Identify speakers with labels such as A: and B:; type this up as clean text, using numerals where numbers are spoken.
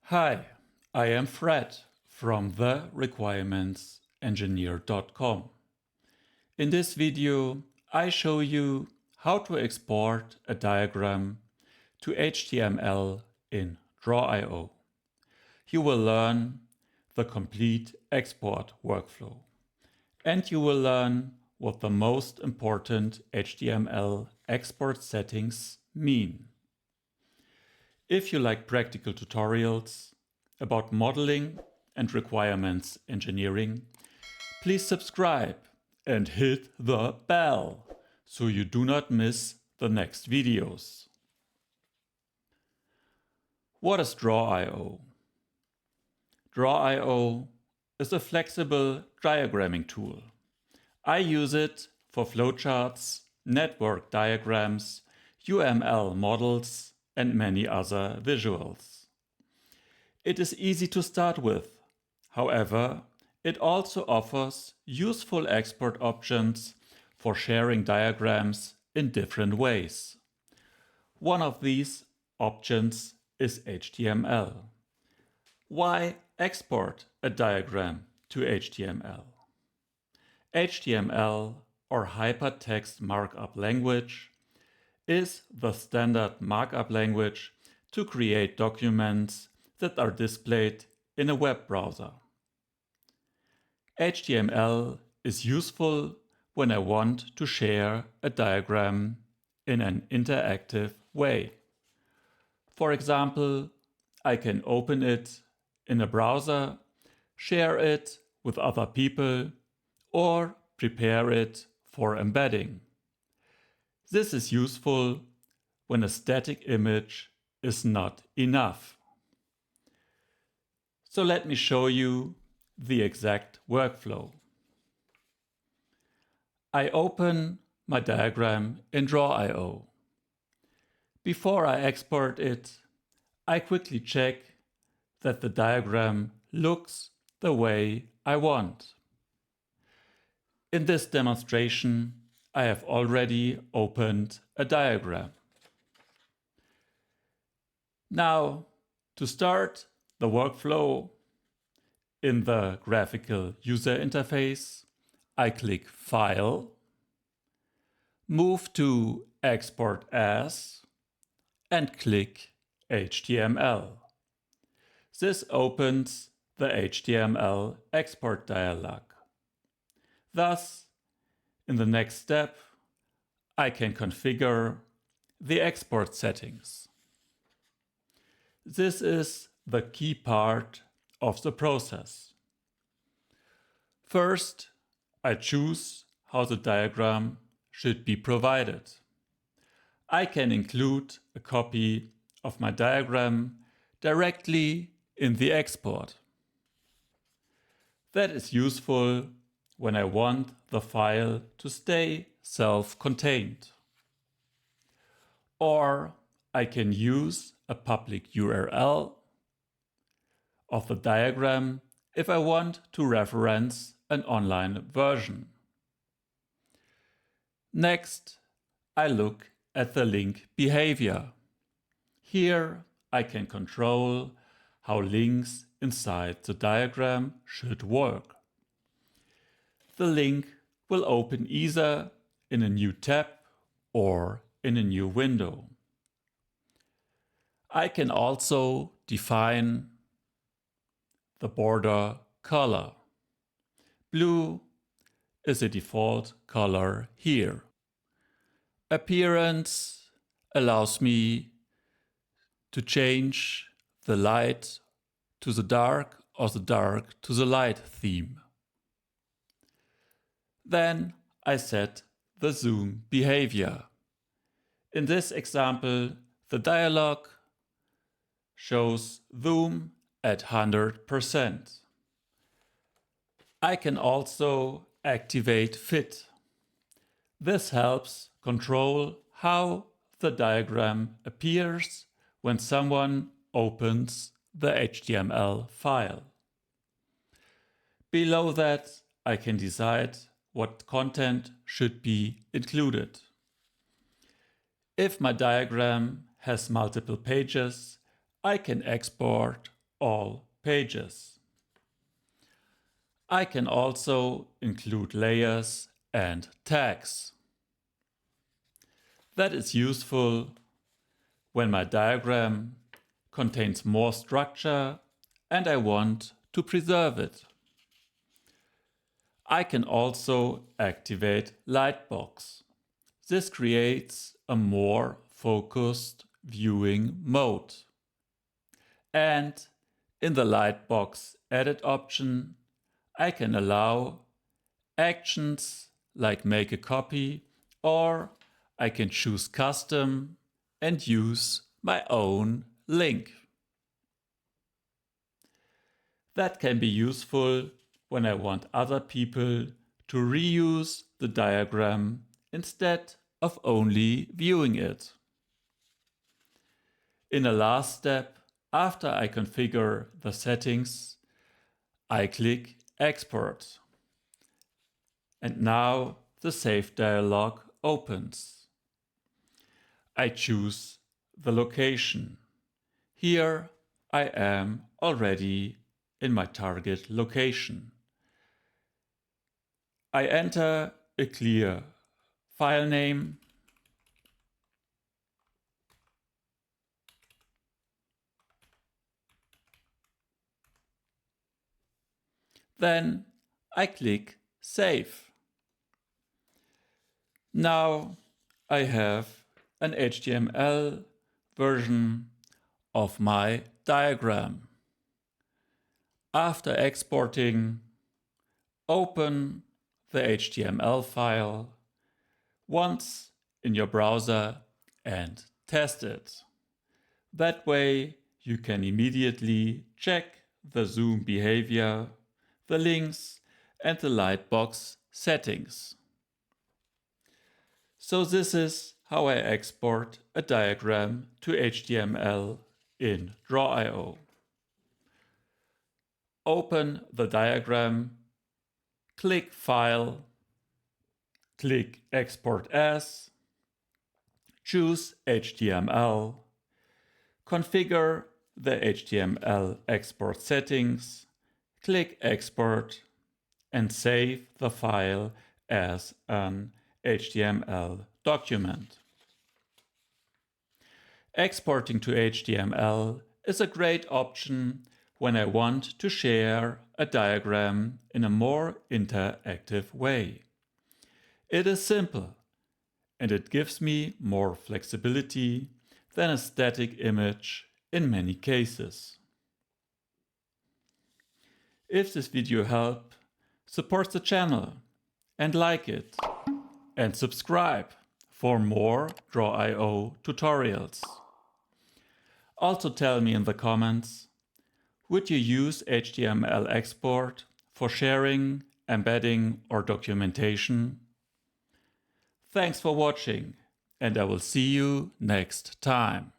A: Hi, I am Fred from therequirementsengineer.com. In this video, I show you how to export a diagram to HTML in Draw.io. You will learn the complete export workflow, and you will learn what the most important HTML export settings mean. If you like practical tutorials about modeling and requirements engineering, please subscribe and hit the bell so you do not miss the next videos. What is Draw.io? Draw.io is a flexible diagramming tool. I use it for flowcharts, network diagrams, UML models, and many other visuals. It is easy to start with. However, it also offers useful export options for sharing diagrams in different ways. One of these options is HTML. Why export a diagram to HTML? HTML, or Hypertext Markup Language, is the standard markup language to create documents that are displayed in a web browser. HTML is useful when I want to share a diagram in an interactive way. For example, I can open it in a browser, share it with other people, or prepare it for embedding. This is useful when a static image is not enough. So let me show you the exact workflow. I open my diagram in Draw.io. Before I export it, I quickly check that the diagram looks the way I want. In this demonstration, I have already opened a diagram. Now, to start the workflow in the graphical user interface, I click File, move to Export As, and click HTML. This opens the HTML export dialog. Thus, in the next step, I can configure the export settings. This is the key part of the process. First, I choose how the diagram should be provided. I can include a copy of my diagram directly in the export. That is useful when I want the file to stay self-contained. Or I can use a public URL of the diagram if I want to reference an online version. Next, I look at the link behavior. Here I can control how links inside the diagram should work. The link will open either in a new tab or in a new window. I can also define the border color. Blue is a default color here. Appearance allows me to change the light to the dark or the dark to the light theme. Then I set the zoom behavior. In this example, the dialog shows zoom at 100%. I can also activate fit. This helps control how the diagram appears when someone opens the HTML file. Below that, I can decide what content should be included. If my diagram has multiple pages, I can export all pages. I can also include layers and tags. That is useful when my diagram contains more structure and I want to preserve it. I can also activate lightbox. This creates a more focused viewing mode. And in the lightbox edit option, I can allow actions like make a copy, or I can choose custom and use my own link. That can be useful when I want other people to reuse the diagram instead of only viewing it. In a last step, after I configure the settings, I click Export. And now the Save dialog opens. I choose the location. Here I am already in my target location. I enter a clear file name. Then I click Save. Now I have an HTML version of my diagram. After exporting, open the HTML file once in your browser and test it. That way you can immediately check the zoom behavior, the links, and the lightbox settings. So this is how I export a diagram to HTML in Draw.io. Open the diagram, click File, click Export As, choose HTML, configure the HTML export settings, click Export, and save the file as an HTML document. Exporting to HTML is a great option when I want to share a diagram in a more interactive way. It is simple and it gives me more flexibility than a static image in many cases. If this video helped, support the channel and like it, and subscribe for more Draw.io tutorials. Also tell me in the comments, would you use HTML export for sharing, embedding, or documentation? Thanks for watching, and I will see you next time.